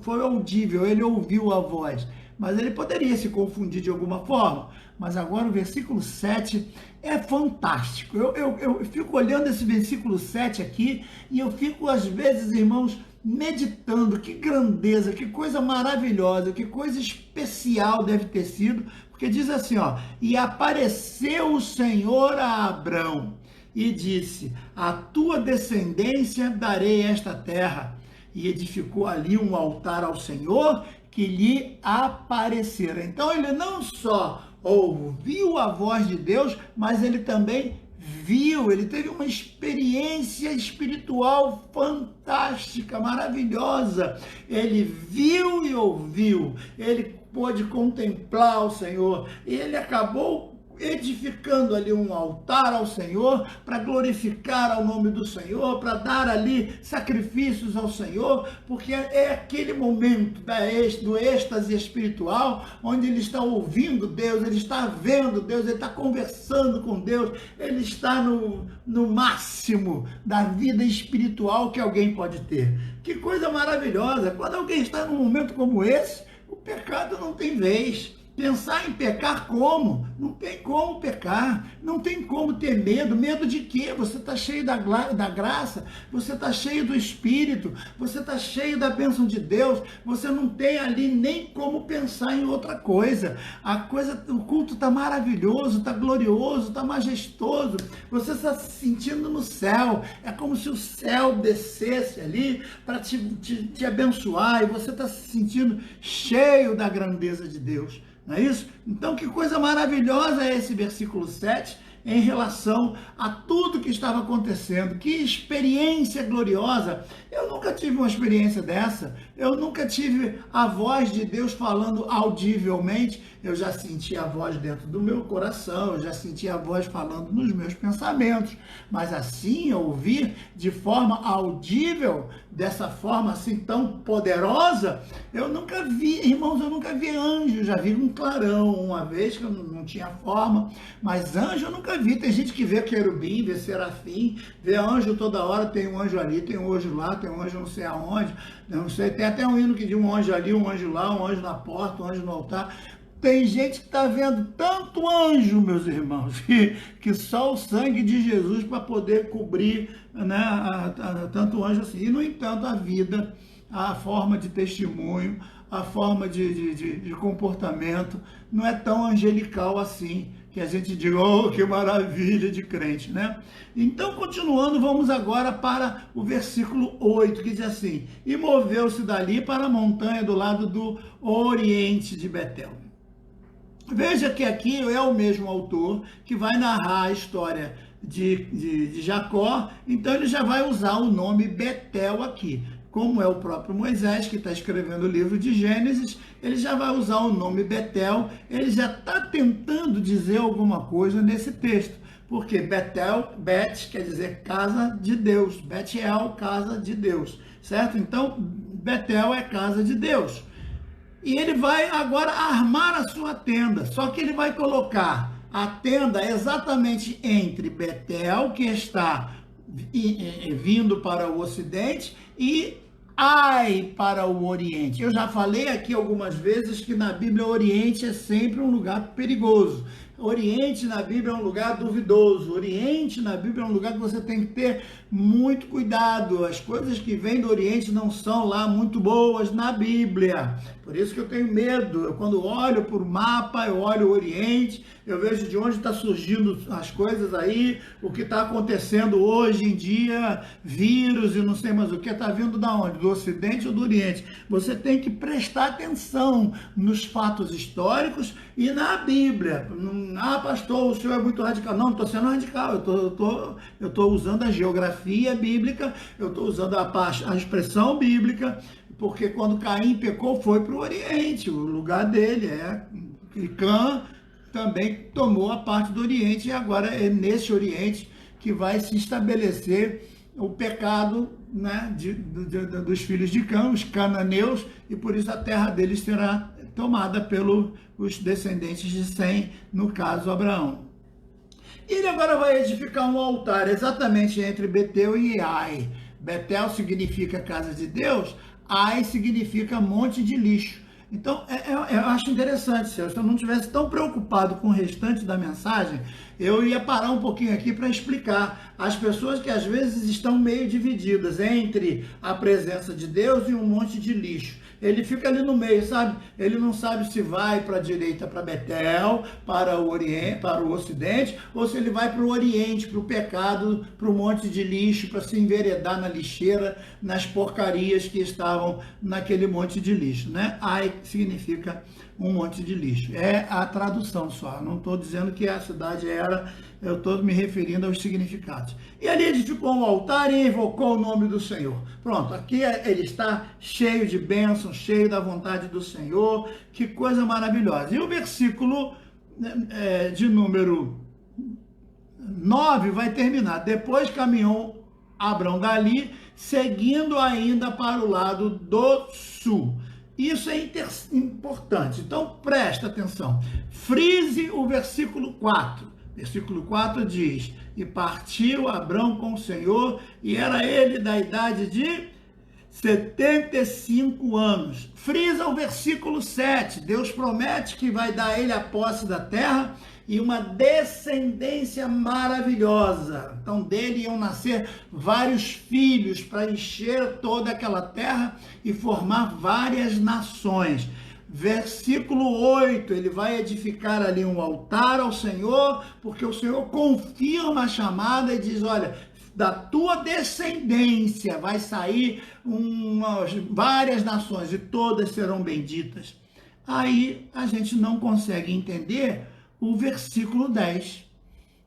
foi audível, ele ouviu a voz. Mas ele poderia se confundir de alguma forma. Mas agora o versículo 7 é fantástico. Eu fico olhando esse versículo 7 aqui e eu fico, às vezes, irmãos, meditando que grandeza, que coisa maravilhosa, que coisa especial deve ter sido. Porque diz assim, ó, e apareceu o Senhor a Abrão e disse, a tua descendência darei esta terra. E edificou ali um altar ao Senhor que lhe aparecera. Então ele não só ouviu a voz de Deus, mas ele também viu, ele teve uma experiência espiritual fantástica, maravilhosa. Ele viu e ouviu, ele pôde contemplar o Senhor, e ele acabou edificando ali um altar ao Senhor, para glorificar ao nome do Senhor, para dar ali sacrifícios ao Senhor, porque é aquele momento do êxtase espiritual, onde ele está ouvindo Deus, ele está vendo Deus, ele está conversando com Deus, ele está no máximo da vida espiritual que alguém pode ter. Que coisa maravilhosa! Quando alguém está num momento como esse, o pecado não tem vez. Pensar em pecar como? Não tem como pecar, não tem como ter medo. Medo de quê? Você está cheio da graça, você está cheio do Espírito, você está cheio da bênção de Deus, você não tem ali nem como pensar em outra coisa. O culto está maravilhoso, está glorioso, está majestoso, você está se sentindo no céu, é como se o céu descesse ali para te abençoar, e você está se sentindo cheio da grandeza de Deus. Não é isso? Então, que coisa maravilhosa é esse versículo 7 em relação a tudo que estava acontecendo. Que experiência gloriosa! Eu nunca tive uma experiência dessa. Eu nunca tive a voz de Deus falando audivelmente. Eu já senti a voz dentro do meu coração, eu já senti a voz falando nos meus pensamentos. Mas assim, ouvir de forma audível, dessa forma assim tão poderosa, eu nunca vi, irmãos, eu nunca vi anjo. Já vi um clarão uma vez, que eu não tinha forma, mas anjo eu nunca vi. Tem gente que vê querubim, vê serafim, vê anjo toda hora, tem um anjo ali, tem um anjo lá, tem um anjo não sei aonde, não sei, tem até um hino que diz um anjo ali, um anjo lá, um anjo na porta, um anjo no altar. Tem gente que está vendo tanto anjo, meus irmãos, que só o sangue de Jesus para poder cobrir, né, tanto anjo assim. E, no entanto, a vida, a forma de testemunho, a forma de comportamento não é tão angelical assim, que a gente diga, oh, que maravilha de crente, né? Então, continuando, vamos agora para o versículo 8, que diz assim, e moveu-se dali para a montanha do lado do oriente de Betel. Veja que aqui é o mesmo autor que vai narrar a história de Jacó, então ele já vai usar o nome Betel aqui. Como é o próprio Moisés que está escrevendo o livro de Gênesis, ele já vai usar o nome Betel, ele já está tentando dizer alguma coisa nesse texto, porque Betel, Bet quer dizer casa de Deus, Betel, casa de Deus, certo? Então, Betel é casa de Deus. E ele vai agora armar a sua tenda, só que ele vai colocar a tenda exatamente entre Betel, que está vindo para o ocidente, e Ai para o oriente. Eu já falei aqui algumas vezes que na Bíblia o oriente é sempre um lugar perigoso. Oriente na Bíblia é um lugar duvidoso. Oriente na Bíblia é um lugar que você tem que ter muito cuidado. As coisas que vêm do Oriente não são lá muito boas na Bíblia. Por isso que eu tenho medo. Eu, quando olho por mapa, eu olho o Oriente, eu vejo de onde está surgindo as coisas aí, o que está acontecendo hoje em dia, vírus e não sei mais o que, está vindo da onde? Do Ocidente ou do Oriente? Você tem que prestar atenção nos fatos históricos e na Bíblia. Ah, pastor, o senhor é muito radical. Não estou sendo radical, eu estou usando a geografia bíblica, eu estou usando a expressão bíblica, porque quando Caim pecou foi para o Oriente, o lugar dele e Cã também tomou a parte do Oriente, e agora é nesse Oriente que vai se estabelecer o pecado, né, dos filhos de Cã, os cananeus, e por isso a terra deles será tomada pelos descendentes de Sem, no caso Abraão. Ele agora vai edificar um altar exatamente entre Betel e Ai. Betel significa casa de Deus, Ai significa monte de lixo. Então, eu acho interessante, se eu não estivesse tão preocupado com o restante da mensagem, eu ia parar um pouquinho aqui para explicar as pessoas que às vezes estão meio divididas entre a presença de Deus e um monte de lixo. Ele fica ali no meio, sabe? Ele não sabe se vai para a direita, para Betel, para o Oriente, para o Ocidente, ou se ele vai para o Oriente, para o pecado, para o monte de lixo, para se enveredar na lixeira, nas porcarias que estavam naquele monte de lixo, né? Ai significa um monte de lixo. É a tradução só, não estou dizendo que a cidade era, eu estou me referindo aos significados. E ali edificou um altar e invocou o nome do Senhor. Pronto, aqui ele está cheio de bênçãos, cheio da vontade do Senhor, que coisa maravilhosa. E o versículo de número 9 vai terminar. Depois caminhou Abrão dali, seguindo ainda para o lado do sul. Isso é importante, então presta atenção. Frise o versículo 4. Versículo 4 diz: E partiu Abrão com o Senhor, e era ele da idade de 75 anos. Frisa o versículo 7. Deus promete que vai dar a ele a posse da terra e uma descendência maravilhosa. Então dele iam nascer vários filhos para encher toda aquela terra e formar várias nações. Versículo 8, ele vai edificar ali um altar ao Senhor, porque o Senhor confirma a chamada e diz: olha, da tua descendência vai sair várias nações e todas serão benditas. Aí a gente não consegue entender o versículo 10.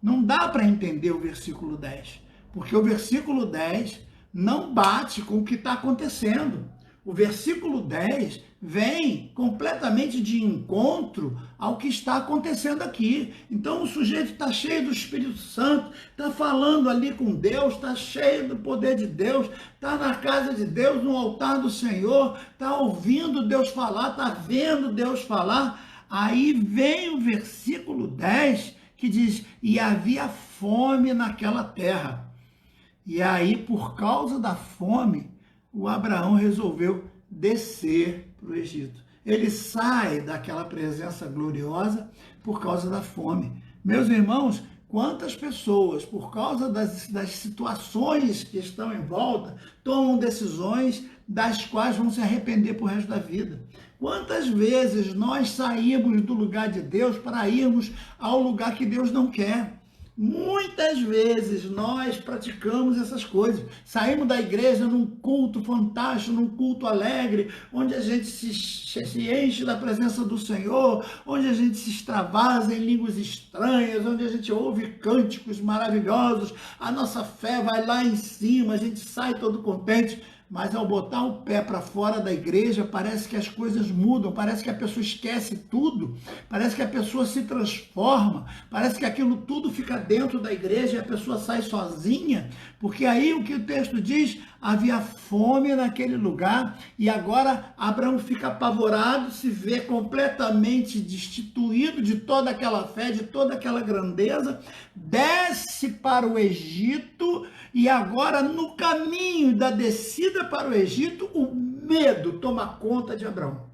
Não dá para entender o versículo 10, porque o versículo 10 não bate com o que está acontecendo. O versículo 10 vem completamente de encontro ao que está acontecendo aqui. Então o sujeito está cheio do Espírito Santo, está falando ali com Deus, está cheio do poder de Deus, está na casa de Deus, no altar do Senhor, está ouvindo Deus falar, está vendo Deus falar. Aí vem o versículo 10 que diz: e havia fome naquela terra. E aí, por causa da fome, o Abraão resolveu descer para o Egito. Ele sai daquela presença gloriosa por causa da fome. Meus irmãos, quantas pessoas, por causa das situações que estão em volta, tomam decisões das quais vão se arrepender por resto da vida? Quantas vezes nós saímos do lugar de Deus para irmos ao lugar que Deus não quer? Muitas vezes nós praticamos essas coisas. Saímos da igreja num culto fantástico, num culto alegre, onde a gente se enche da presença do Senhor, onde a gente se extravasa em línguas estranhas, onde a gente ouve cânticos maravilhosos, a nossa fé vai lá em cima, a gente sai todo contente. Mas ao botar o pé para fora da igreja, parece que as coisas mudam, parece que a pessoa esquece tudo, parece que a pessoa se transforma, parece que aquilo tudo fica dentro da igreja e a pessoa sai sozinha, porque aí o que o texto diz, havia fome naquele lugar e agora Abraão fica apavorado, se vê completamente destituído de toda aquela fé, de toda aquela grandeza, desce para o Egito. E agora, no caminho da descida para o Egito, o medo toma conta de Abraão.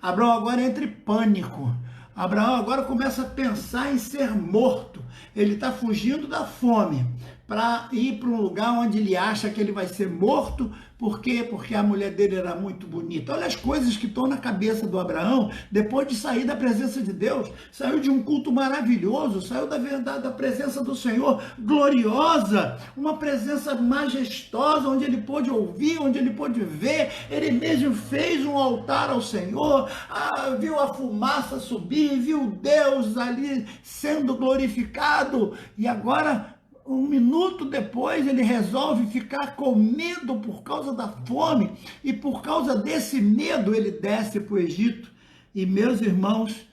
Abraão agora entra em pânico. Abraão agora começa a pensar em ser morto. Ele está fugindo da fome para ir para um lugar onde ele acha que ele vai ser morto. Por quê? Porque a mulher dele era muito bonita. Olha as coisas que estão na cabeça do Abraão depois de sair da presença de Deus. Saiu de um culto maravilhoso, saiu da verdade, da presença do Senhor gloriosa, uma presença majestosa, onde ele pôde ouvir, onde ele pôde ver. Ele mesmo fez um altar ao Senhor, viu a fumaça subir, viu Deus ali sendo glorificado. E agora, um minuto depois, ele resolve ficar com medo por causa da fome, e por causa desse medo ele desce para o Egito. E, meus irmãos,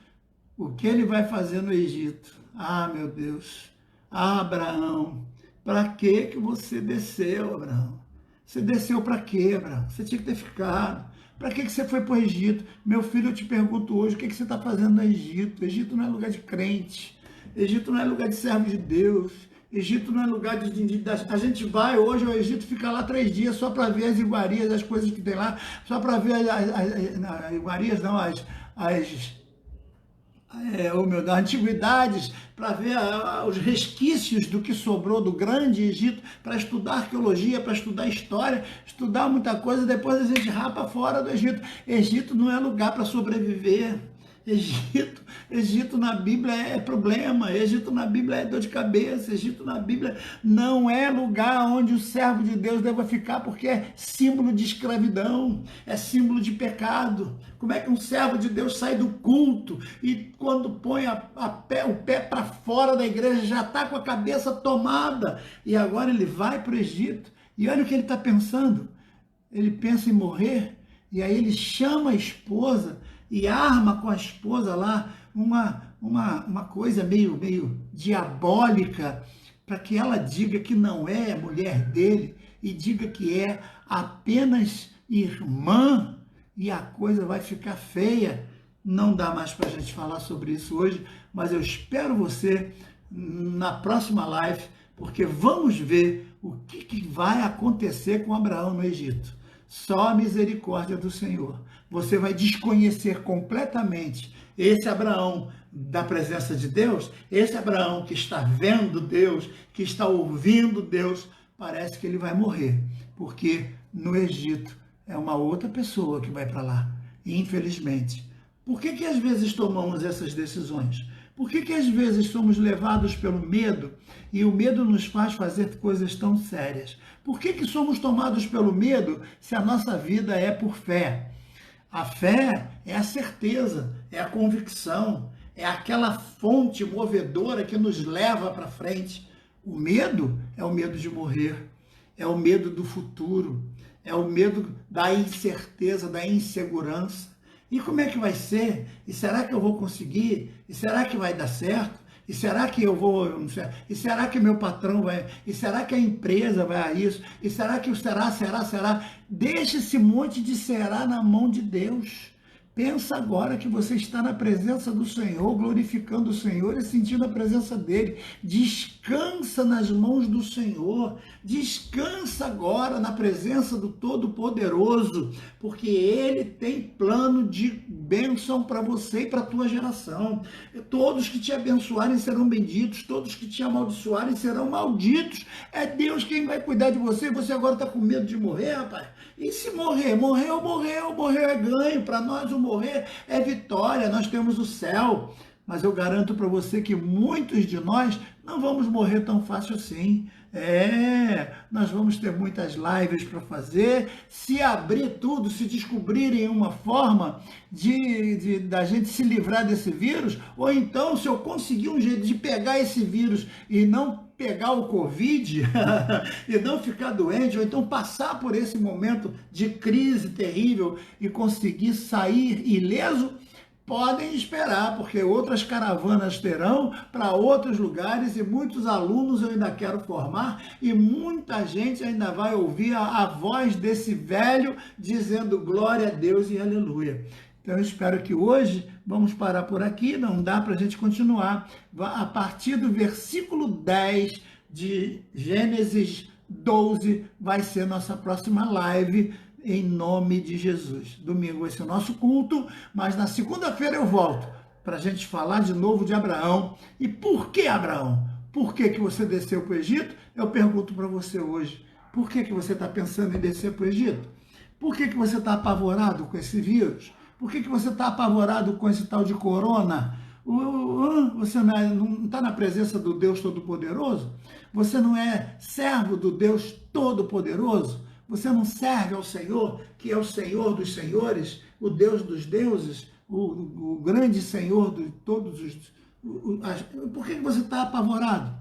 o que ele vai fazer no Egito? Ah, meu Deus! Ah, Abraão, para que você desceu, Abraão? Você desceu para quê, Abraão? Você tinha que ter ficado. Para que você foi para o Egito? Meu filho, eu te pergunto hoje, o que você está fazendo no Egito? Egito não é lugar de crente. Egito não é lugar de servo de Deus. Egito não é lugar de a gente vai hoje ao Egito, fica lá 3 dias só para ver as iguarias, as coisas que tem lá, só para ver as iguarias, não, antiguidades, para ver os resquícios do que sobrou do grande Egito, para estudar arqueologia, para estudar história, estudar muita coisa, depois a gente rapa fora do Egito. Egito não é lugar para sobreviver. Egito na Bíblia é problema, Egito na Bíblia é dor de cabeça, Egito na Bíblia não é lugar onde o servo de Deus deva ficar, porque é símbolo de escravidão, é símbolo de pecado. Como é que um servo de Deus sai do culto e quando põe o pé para fora da igreja já está com a cabeça tomada, e agora ele vai para o Egito, e olha o que ele está pensando, ele pensa em morrer, e aí ele chama a esposa e arma com a esposa lá uma coisa meio diabólica, para que ela diga que não é mulher dele e diga que é apenas irmã, e a coisa vai ficar feia. Não dá mais para a gente falar sobre isso hoje, mas eu espero você na próxima live, porque vamos ver o que vai acontecer com Abraão no Egito. Só a misericórdia do Senhor. Você vai desconhecer completamente esse Abraão da presença de Deus, esse Abraão que está vendo Deus, que está ouvindo Deus. Parece que ele vai morrer, porque no Egito é uma outra pessoa que vai para lá, infelizmente. Por que às vezes tomamos essas decisões? Por que às vezes somos levados pelo medo e o medo nos faz fazer coisas tão sérias? Por que somos tomados pelo medo se a nossa vida é por fé? A fé é a certeza, é a convicção, é aquela fonte movedora que nos leva para frente. O medo é o medo de morrer, é o medo do futuro, é o medo da incerteza, da insegurança. E como é que vai ser? E será que eu vou conseguir? E será que vai dar certo? E será que eu vou... E será que meu patrão vai... E será que a empresa vai a isso? E será que o será? Deixa esse monte de será na mão de Deus. Pensa agora que você está na presença do Senhor, glorificando o Senhor e sentindo a presença dEle. Descansa nas mãos do Senhor. Descansa agora na presença do Todo-Poderoso, porque Ele tem plano de bênção para você e para a tua geração. Todos que te abençoarem serão benditos, todos que te amaldiçoarem serão malditos. É Deus quem vai cuidar de você. Você agora está com medo de morrer, rapaz? E se morrer? Morreu é ganho. Para nós o morrer é vitória, nós temos o céu. Mas eu garanto para você que muitos de nós não vamos morrer tão fácil assim. Nós vamos ter muitas lives para fazer, se abrir tudo, se descobrirem uma forma da gente se livrar desse vírus, ou então se eu conseguir um jeito de pegar esse vírus e não pegar o Covid e não ficar doente, ou então passar por esse momento de crise terrível e conseguir sair ileso, podem esperar, porque outras caravanas terão para outros lugares e muitos alunos eu ainda quero formar e muita gente ainda vai ouvir a voz desse velho dizendo glória a Deus e aleluia. Então eu espero que hoje vamos parar por aqui, não dá para a gente continuar. A partir do versículo 10 de Gênesis 12 vai ser nossa próxima live, em nome de Jesus. Domingo vai ser o nosso culto, mas na segunda-feira eu volto para a gente falar de novo de Abraão. E por que Abraão? Por que você desceu para o Egito? Eu pergunto para você hoje. Por que você está pensando em descer para o Egito? Por que você está apavorado com esse vírus? Por que você está apavorado com esse tal de corona? Você não está na presença do Deus Todo-Poderoso? Você não é servo do Deus Todo-Poderoso? Você não serve ao Senhor, que é o Senhor dos senhores, o Deus dos deuses, o grande Senhor de todos os... Por que você está apavorado?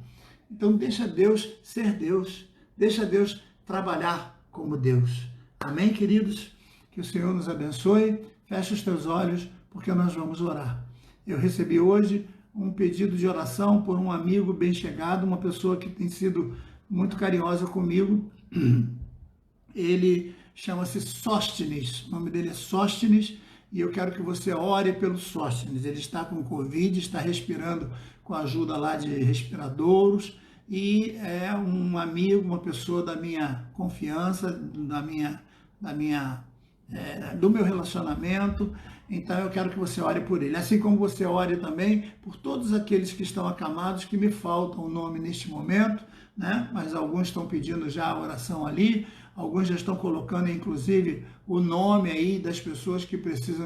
Então deixa Deus ser Deus, deixa Deus trabalhar como Deus. Amém, queridos? Que o Senhor nos abençoe. Fecha os teus olhos, porque nós vamos orar. Eu recebi hoje um pedido de oração por um amigo bem chegado, uma pessoa que tem sido muito carinhosa comigo. Ele chama-se Sóstenes, o nome dele é Sóstenes, e eu quero que você ore pelo Sóstenes. Ele está com Covid, está respirando com a ajuda lá de respiradouros, e é um amigo, uma pessoa da minha confiança, do meu relacionamento. Então eu quero que você ore por ele, assim como você ore também por todos aqueles que estão acamados, que me faltam o nome neste momento, né? Mas alguns estão pedindo já a oração ali, alguns já estão colocando inclusive o nome aí das pessoas que precisam